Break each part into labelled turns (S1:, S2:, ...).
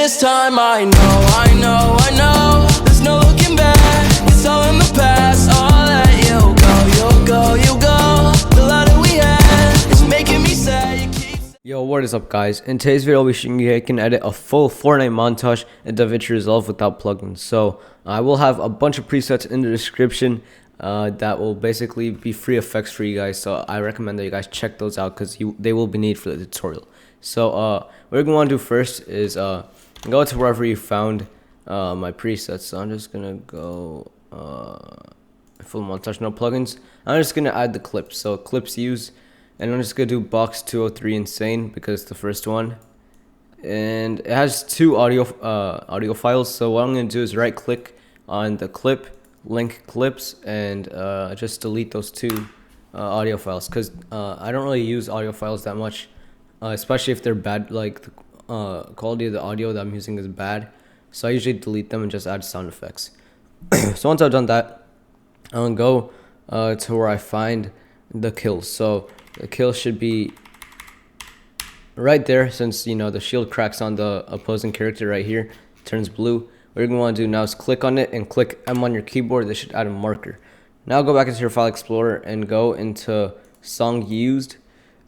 S1: This time I know, there's no looking back. It's all in the past. I'll let you go. The light that we had is making me sad. You keep...
S2: Yo, what is up, guys? In today's video, I'll be showing you how you can edit a full Fortnite montage in Davinci Resolve without plugins. So I will have a bunch of presets in the description that will basically be free effects for you guys. So I recommend that you guys check those out because they will be needed for the tutorial. So what you're going to want to do first is go to wherever you found my presets. So I'm just going to go full montage, no plugins. I'm just going to add the clips. So clips used. And I'm just going to do box 203 insane because it's the first one. And it has two audio files. So what I'm going to do is right click on the clip, link clips, and just delete those two audio files. Because I don't really use audio files that much. Especially if they're bad, like the quality of the audio that I'm using is bad. So I usually delete them and just add sound effects. So once I've done that, I'm going to go to where I find the kills. So the kill should be right there, since, you know, the shield cracks on the opposing character right here, turns blue. What you're going to want to do now is click on it and click M on your keyboard. This should add a marker. Now go back into your file explorer and go into song used,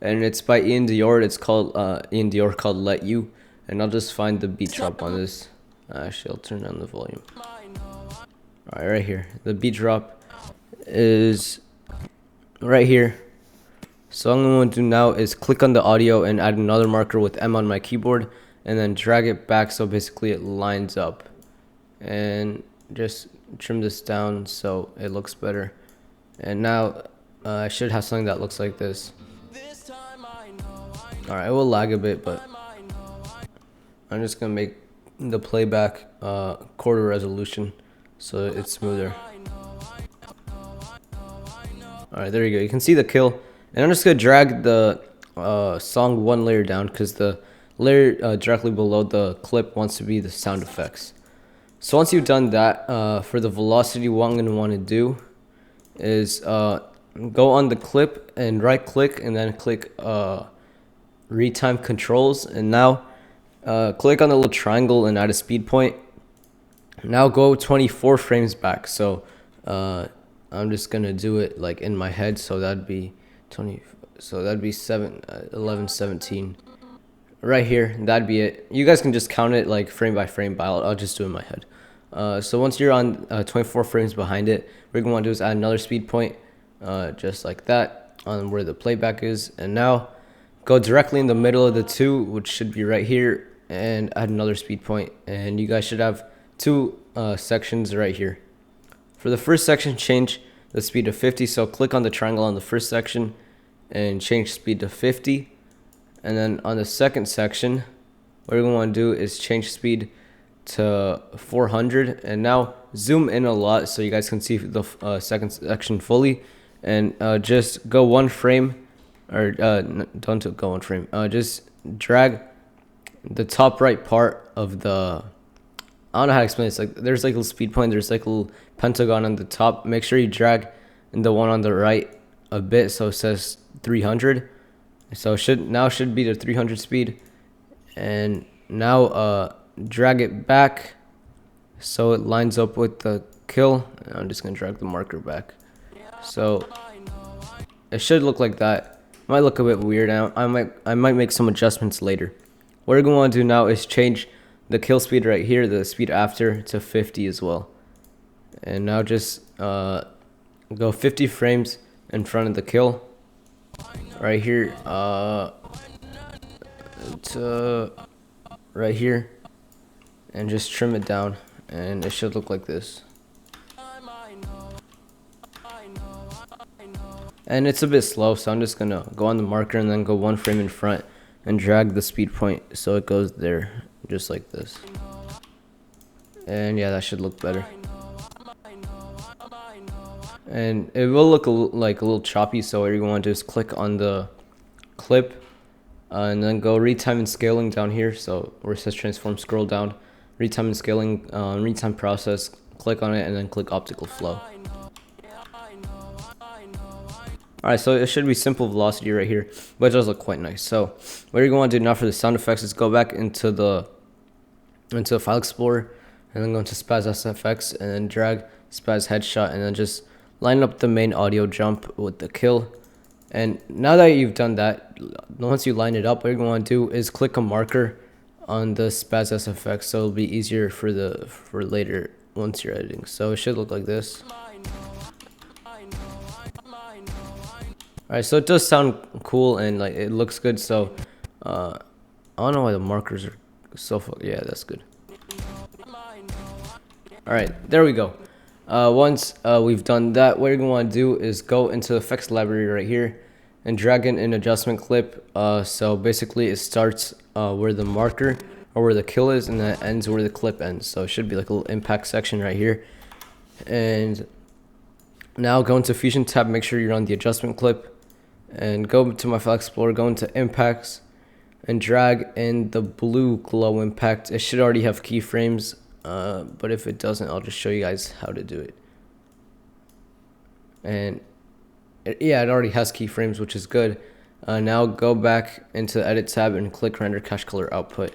S2: and it's by Ian Dior. It's called Ian Dior called Let You, and I'll just find the beat drop on this. Actually, I'll turn down the volume. Alright, right here. The beat drop is right here. So all I'm going to do now is click on the audio and add another marker with M on my keyboard, and then drag it back so basically it lines up, and just trim this down so it looks better. And now I should have something that looks like this. Alright, it will lag a bit, but I'm just going to make the playback quarter resolution so it's smoother. Alright, there you go. You can see the kill. And I'm just going to drag the song one layer down because the layer directly below the clip wants to be the sound effects. So once you've done that, for the velocity, what I'm going to want to do is go on the clip and right click and then click retime controls, and now click on the little triangle and add a speed point. Now go 24 frames back. So I'm just going to do it like in my head, so that'd be 20, so that'd be 11, 17 right here. That'd be it. You guys can just count it like frame by frame, but I'll just do it in my head. So once you're on 24 frames behind it, what you're gonna want to do is add another speed point, just like that, on where the playback is. And now go directly in the middle of the two, which should be right here, and add another speed point. And you guys should have two sections right here. For the first section, change the speed to 50. So click on the triangle on the first section and change speed to 50. And then on the second section, what you're going to want to do is change speed to 400. And now zoom in a lot so you guys can see the second section fully. And just go one frame, or don't go one frame. Just drag the top right part of the... I don't know how to explain this. Like, there's like a little speed point, there's like a little pentagon on the top. Make sure you drag the one on the right a bit so it says 300. So it should be the 300 speed. And now drag it back so it lines up with the kill. And I'm just gonna drag the marker back. So it should look like that. It might look a bit weird now. I might make some adjustments later. What we're gonna want to do now is change the kill speed right here, the speed after, to 50 as well. And now just go 50 frames in front of the kill right here, to right here, and just trim it down, and it should look like this. And it's a bit slow, so I'm just gonna go on the marker and then go one frame in front and drag the speed point so it goes there, just like this. And yeah, that should look better. And it will look like a little choppy, so what you're going to want to do is click on the clip and then go retime and scaling down here. So where it says transform, scroll down, retime and scaling, retime process, click on it, and then click optical flow. Alright, so it should be simple velocity right here, but it does look quite nice. So what you're going to do now for the sound effects is go back into the into File Explorer, and then go into Spaz SFX, and then drag Spaz Headshot, and then just line up the main audio jump with the kill. And now that you've done that, once you line it up, what you're going to do is click a marker on the Spaz SFX, so it'll be easier for later once you're editing. So it should look like this. Alright, so it does sound cool and like it looks good. So I don't know why the markers are so yeah, that's good. Alright, there we go. Once we've done that, what you're going to want to do is go into the effects library right here and drag in an adjustment clip. So basically it starts where the marker or where the kill is, and then it ends where the clip ends. So it should be like a little impact section right here. And now go into Fusion tab, make sure you're on the adjustment clip, and go to my File Explorer, go into impacts, and drag in the blue glow impact. It should already have keyframes, but if it doesn't, I'll just show you guys how to do it. And yeah, it already has keyframes, which is good. Now go back into the edit tab and click render cache color output.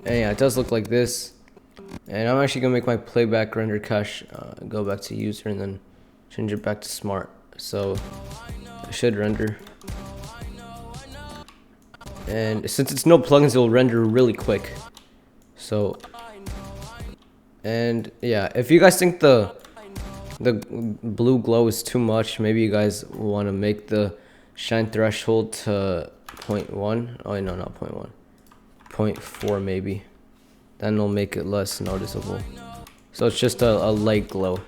S2: And yeah, it does look like this. And I'm actually gonna make my playback render cache go back to user and then change it back to smart. So it should render. And since it's no plugins, it'll render really quick. So, and yeah, if you guys think the blue glow is too much, maybe you guys want to make the shine threshold to 0.1. Oh no, not 0.1, 0.4 maybe. Then it'll make it less noticeable. So it's just a light glow.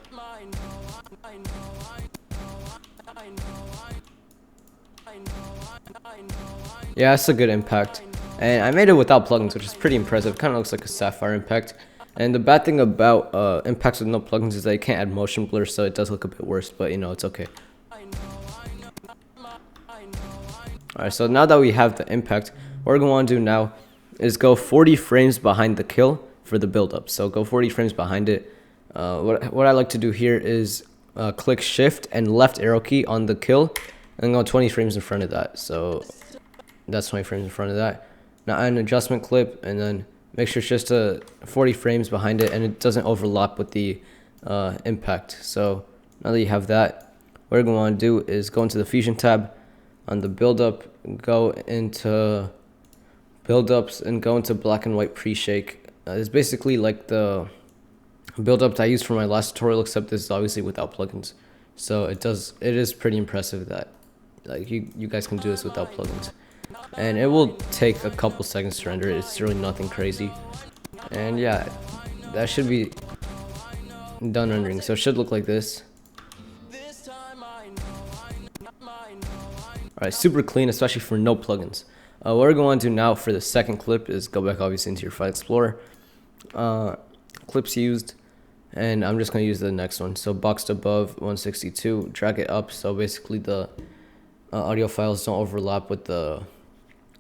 S2: Yeah, that's a good impact. And I made it without plugins, which is pretty impressive. Kind of looks like a sapphire impact. And the bad thing about impacts with no plugins is that you can't add motion blur, so it does look a bit worse, but you know, it's okay. Alright, so now that we have the impact, what we're going to want to do now is go 40 frames behind the kill for the build-up. So go 40 frames behind it. What I like to do here is click shift and left arrow key on the kill, and go 20 frames in front of that. So that's 20 frames in front of that. Now add an adjustment clip, and then make sure it's just 40 frames behind it and it doesn't overlap with the impact. So now that you have that, what you're going to want to do is go into the Fusion tab on the build-up, go into build-ups, and go into black and white pre-shake. It's basically like the build-up that I used for my last tutorial, except this is obviously without plugins. So it is pretty impressive that like you guys can do this without plugins. And it will take a couple seconds to render it. It's really nothing crazy. And yeah, that should be done rendering. So it should look like this. Alright, super clean, especially for no plugins. What we're going to do now for the second clip is go back obviously into your File Explorer. Clips used. And I'm just going to use the next one. So boxed above 162, drag it up. So basically the audio files don't overlap with the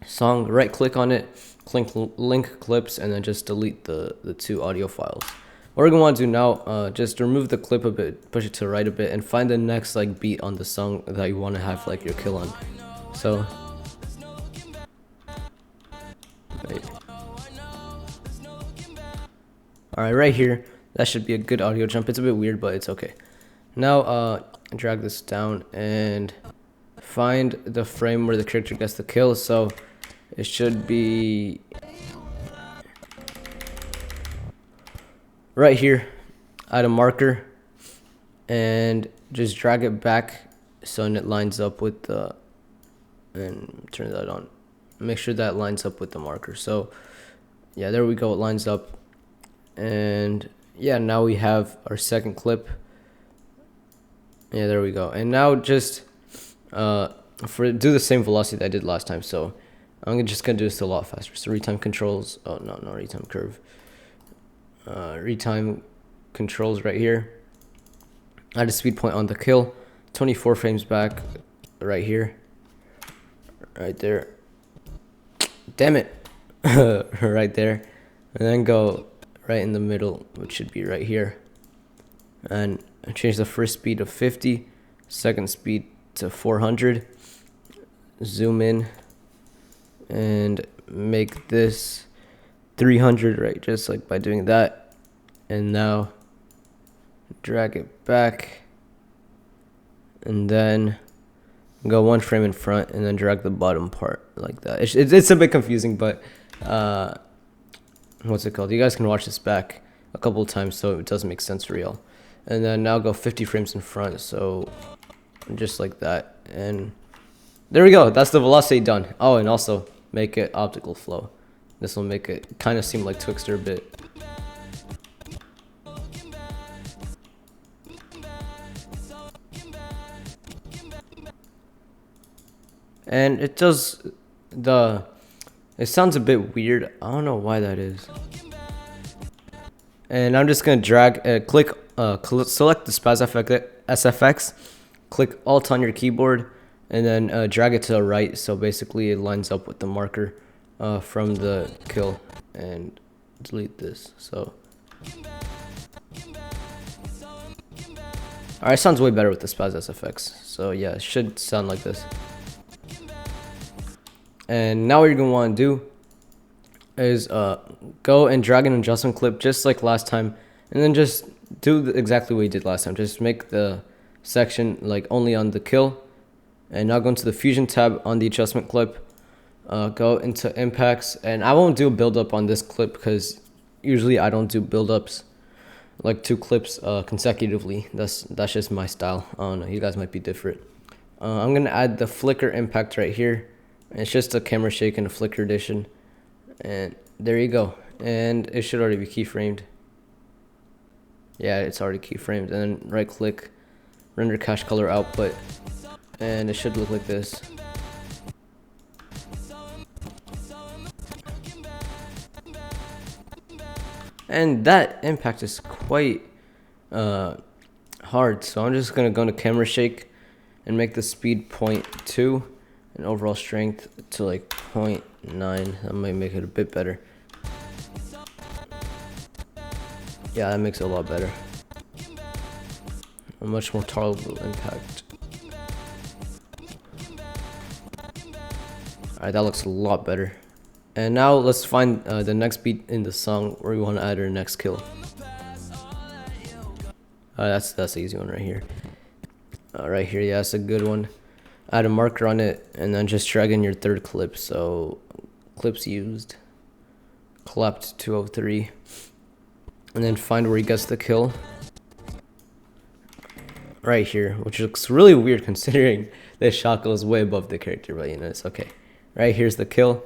S2: song. Right click on it, link clips, and then just delete the two audio files. What we're going to want to do now, just remove the clip a bit, push it to the right a bit, and find the next like beat on the song that you want to have like your kill on. So alright, right here, that should be a good audio jump. It's a bit weird, but it's okay. Now drag this down and find the frame where the character gets the kill. So it should be right here. Add a marker and just drag it back so it lines up with the, and turn that on. Make sure that lines up with the marker. So yeah, there we go, it lines up. And yeah, now we have our second clip. Yeah, there we go. And now just do the same velocity that I did last time. So I'm just gonna do this a lot faster. So retime controls. Oh no, not retime curve. Retime controls right here. Add a speed point on the kill. 24 frames back, right here. Right there. Damn it. Right there. And then go right in the middle, which should be right here. And change the first speed to 50, second speed to 400. Zoom in and make this 300, right? Just like by doing that. And now drag it back. And then go one frame in front and then drag the bottom part like that. It's a bit confusing, but what's it called? You guys can watch this back a couple of times so it doesn't make sense for y'all. And then now go 50 frames in front, so just like that. And there we go. That's the velocity done. Oh, and also make it optical flow. This will make it kind of seem like Twixtor a bit. And it does it sounds a bit weird. I don't know why that is. And I'm just gonna drag, select the SFX, click Alt on your keyboard, and then drag it to the right. So basically, it lines up with the marker from the kill, and delete this. So, alright, sounds way better with the SFX. So yeah, it should sound like this. And now what you're gonna want to do is go and drag an adjustment clip just like last time, and then just do exactly what you did last time. Just make the section like only on the kill, and now go into the fusion tab on the adjustment clip, go into impacts, and I won't do a build up on this clip because usually I don't do build ups like 2 clips consecutively. That's just my style. I don't know, you guys might be different. I'm gonna add the flicker impact right here. It's just a camera shake and a flicker addition, and there you go. And it should already be keyframed. Yeah, it's already keyframed. And then right click, render cache color output, and it should look like this. And that impact is quite hard, so I'm just gonna go into camera shake and make the speed 0.2 and overall strength to like 0.9. That might make it a bit better. Yeah, that makes it a lot better. A much more tolerable impact. Alright, that looks a lot better. And now let's find the next beat in the song where we want to add our next kill. That's the easy one right here. Right here, yeah, that's a good one. Add a marker on it, and then just drag in your third clip. So clips used, clapped 203, and then find where he gets the kill right here, which looks really weird considering this shot goes way above the character, but you know, it's okay. Right here's the kill.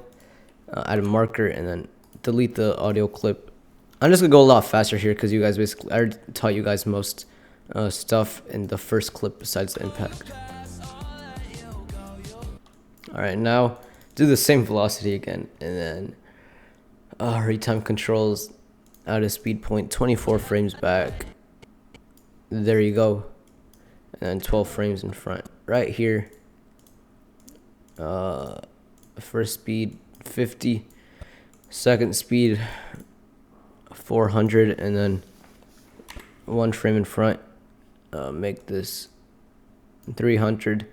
S2: Add a marker and then delete the audio clip. I'm just gonna go a lot faster here because you guys basically, I already taught you guys most stuff in the first clip besides the impact. Alright, now do the same velocity again, and then retime controls, add a speed point, 24 frames back. There you go. And then 12 frames in front. Right here. First speed 50, second speed 400, and then 1 frame in front. Make this 300.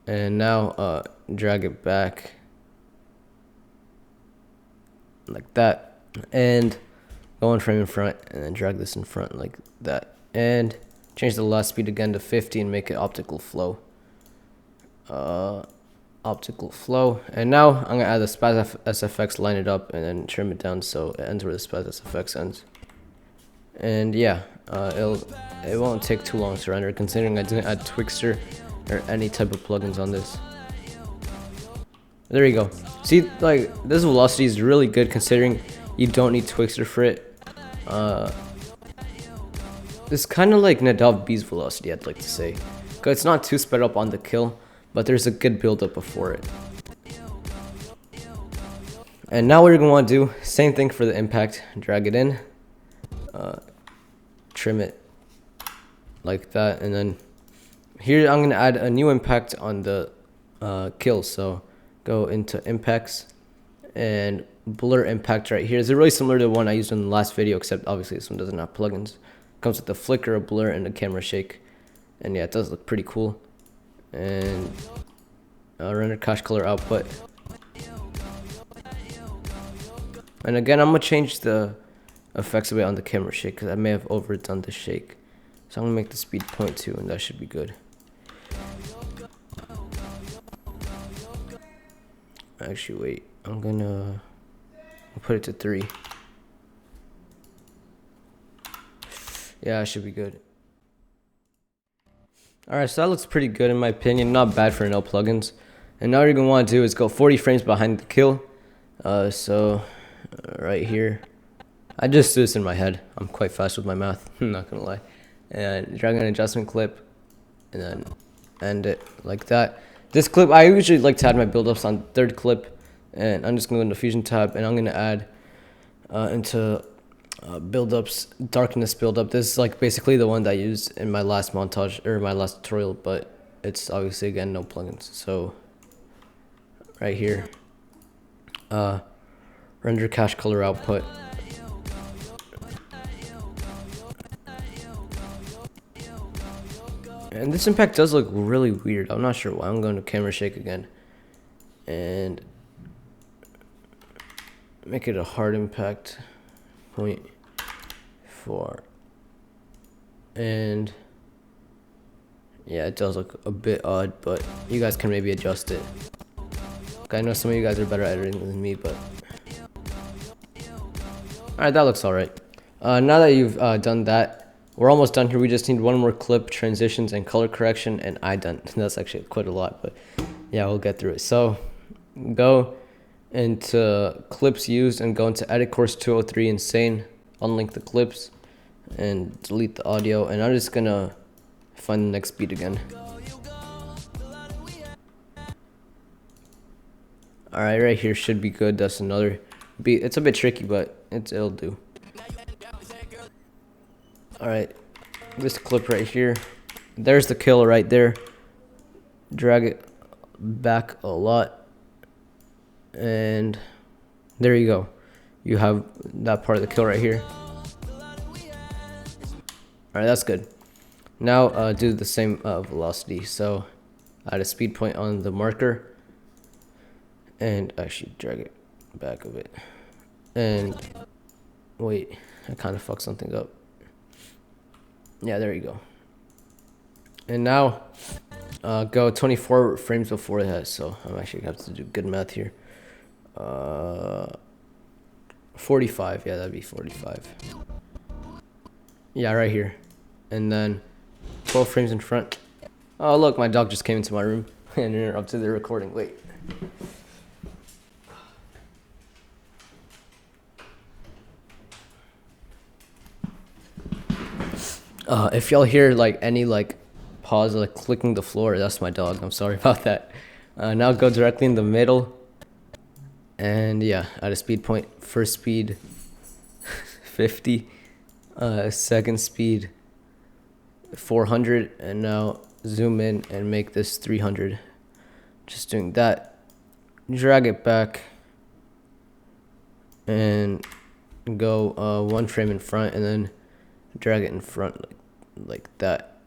S2: And now drag it back like that, and go 1 frame in front, and then drag this in front like that, and change the last speed again to 50 and make it optical flow. Optical flow. And now I'm gonna add the SFX, line it up, and then trim it down so it ends where the SFX ends. And yeah, it won't take too long to render considering I didn't add Twixtor or any type of plugins on this. There you go. See, like, this velocity is really good considering you don't need Twixtor for it. It's kind of like Nadav B's velocity, I'd like to say. Cause it's not too sped up on the kill, but there's a good build up before it. And now what you're gonna want to do, same thing for the impact. Drag it in, trim it like that, and then here I'm gonna add a new impact on the kill. So go into impacts and blur impact right here. It's really similar to the one I used in the last video, except obviously this one doesn't have plugins. Comes with the flicker, a blur, and a camera shake. And yeah, it does look pretty cool. And render cache color output. And again, I'm gonna change the effects a bit on the camera shake because I may have overdone the shake. So I'm gonna make the speed 0.2 and that should be good. Actually, wait, I'm gonna put it to 3. Yeah, it should be good. Alright, so that looks pretty good in my opinion. Not bad for no plugins. And now what you're gonna want to do is go 40 frames behind the kill. Right here. I just do this in my head. I'm quite fast with my math. I'm not gonna lie. And drag an adjustment clip, and then end it like that. This clip, I usually like to add my build-ups on third clip, and I'm just gonna go into Fusion tab, and I'm gonna add into build-ups, darkness build-up. This is like basically the one that I used in my last montage or my last tutorial, but it's obviously again no plugins. So right here, render cache color output. And this impact does look really weird. I'm not sure why. I'm going to camera shake again. And make it a hard impact. 0.4. And yeah, it does look a bit odd, but you guys can maybe adjust it. I know some of you guys are better at editing than me, but alright, that looks alright. Now that you've done that, we're almost done here. We just need one more clip, transitions, and color correction, and ident. That's actually quite a lot, but yeah, we'll get through it. So go into clips used and go into edit course 203 insane, unlink the clips, and delete the audio. And I'm just gonna find the next beat again. Alright, right here should be good. That's another beat. It's a bit tricky, but it'll do. Alright, this clip right here. There's the kill right there. Drag it back a lot. And there you go. You have that part of the kill right here. Alright, that's good. Now do the same velocity. So add a speed point on the marker. And actually drag it back a bit. And wait, I kind of fucked something up. Yeah, there you go. And now go 24 frames before that. So I'm actually gonna have to do good math here. 45. Yeah, that'd be 45. Yeah, right here. And then 12 frames in front. Oh, look, my dog just came into my room and interrupted the recording. Wait. If y'all hear like any like pause, like clicking the floor, that's my dog. I'm sorry about that. Now go directly in the middle, and yeah, at a speed point. First speed 50, second speed 400, and now zoom in and make this 300. Just doing that. Drag it back and go 1 frame in front, and then drag it in front like that,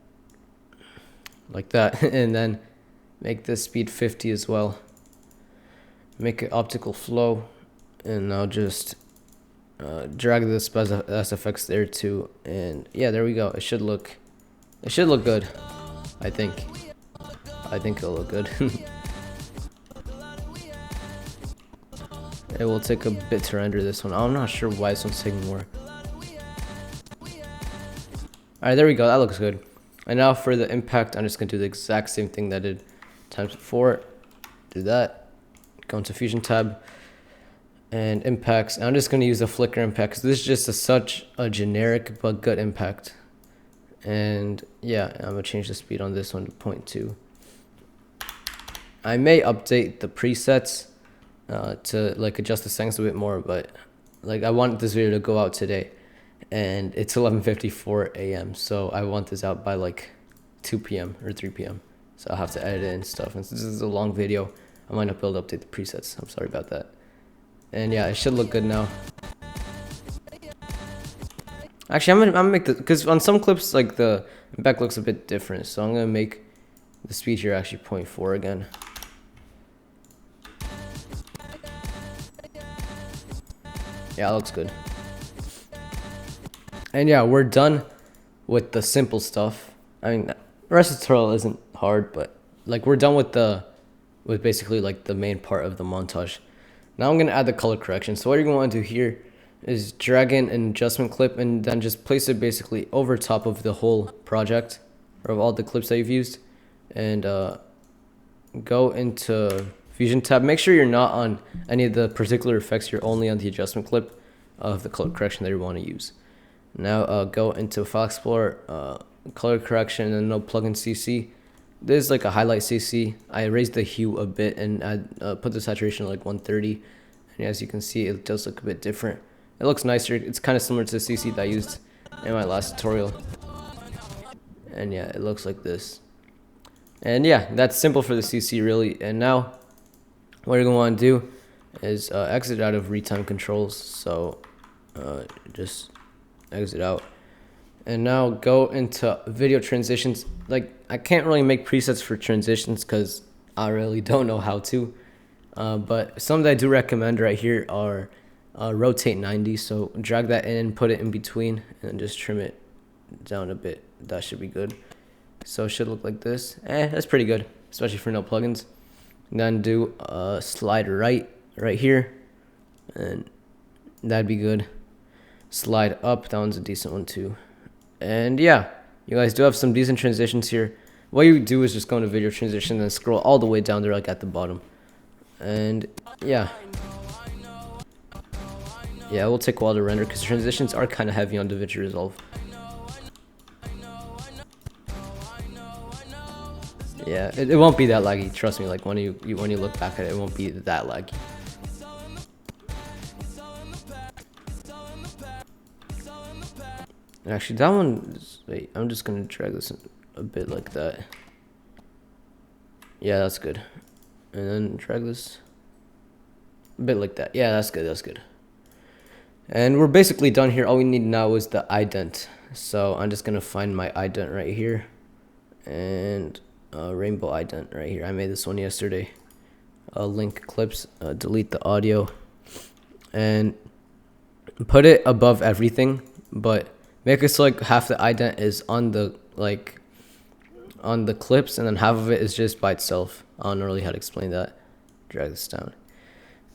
S2: and then make this speed 50 as well. Make it optical flow, and I'll just drag this SFX there too, and yeah, there we go. It should look good. I think it'll look good. It will take a bit to render this one. I'm not sure why this one's taking more. Alright, there we go. That looks good. And now for the impact, I'm just going to do the exact same thing that I did times before. Do that. Go into Fusion tab. And impacts. And I'm just going to use the flicker impact, because this is just such a generic but good impact. And yeah, I'm going to change the speed on this one to 0.2. I may update the presets to like adjust the settings a bit more, but like I want this video to go out today. And it's 11:54 a.m. so I want this out by like 2 p.m. or 3 p.m. So I'll have to edit it and stuff. And since this is a long video, I might not be able to update the presets. I'm sorry about that. And yeah, it should look good now. Actually, I'm gonna make the, because on some clips like the back looks a bit different. So I'm gonna make the speed here actually 0.4 again. Yeah, it looks good. And yeah, we're done with the simple stuff. I mean, the rest of the tutorial isn't hard, but like we're done with basically like the main part of the montage. Now I'm gonna add the color correction. So what you're gonna want to do here is drag in an adjustment clip and then just place it basically over top of the whole project or of all the clips that you've used, and go into Fusion tab. Make sure you're not on any of the particular effects. You're only on the adjustment clip of the color correction that you want to use. Now go into File Explorer, color correction, and no plugin CC. This is like a highlight CC. I raised the hue a bit and I put the saturation at like 130. And as you can see, it does look a bit different. It looks nicer. It's kind of similar to the CC that I used in my last tutorial. And yeah, it looks like this. And yeah, that's simple for the CC really. And now what you're going to want to do is exit out of retime controls. So just exit out. And now go into video transitions. Like, I can't really make presets for transitions because I really don't know how to. But some that I do recommend right here are rotate 90. So drag that in, put it in between, and just trim it down a bit. That should be good. So it should look like this. That's pretty good, especially for no plugins. And then do slide right here, and that'd be good. Slide up, that one's a decent one too. And yeah, you guys do have some decent transitions here. What you do is just go into video transition and scroll all the way down there, like at the bottom. And yeah, it will take a while to render because transitions are kind of heavy on DaVinci Resolve. Yeah, it won't be that laggy. Trust me. Like when you look back at it, it won't be that laggy. Actually, that one is, wait, I'm just gonna drag this a bit like that. Yeah, that's good. And then drag this a bit like that. Yeah, that's good. That's good. And we're basically done here. All we need now is the ident. So I'm just gonna find my ident right here, and rainbow ident right here. I made this one yesterday. Link clips. Delete the audio, and put it above everything, but make it so like half the ident is on the clips, and then half of it is just by itself. I don't know really how to explain that. Drag this down.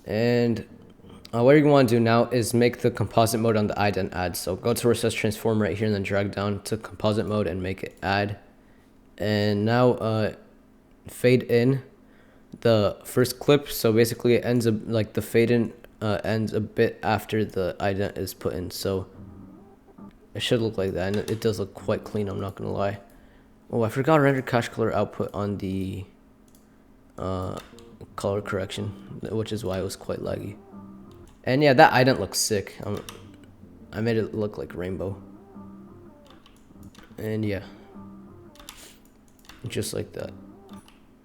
S2: And what you're going to want to do now is make the composite mode on the ident add. So go to recess transform right here and then drag down to composite mode and make it add. And now fade in the first clip. So basically it ends up like the fade in ends a bit after the ident is put in. So it should look like that, and it does look quite clean, I'm not gonna lie. Oh, I forgot render cache color output on the color correction, which is why it was quite laggy. And yeah, that ident looks sick. I made it look like rainbow. And yeah, just like that.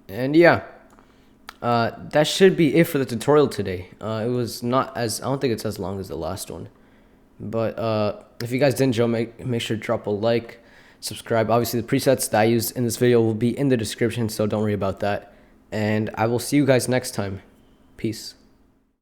S2: And yeah, that should be it for the tutorial today. It was not as, I don't think it's as long as the last one. But if you guys did enjoy, make sure to drop a like, subscribe. Obviously, the presets that I used in this video will be in the description, so don't worry about that. And I will see you guys next time. Peace.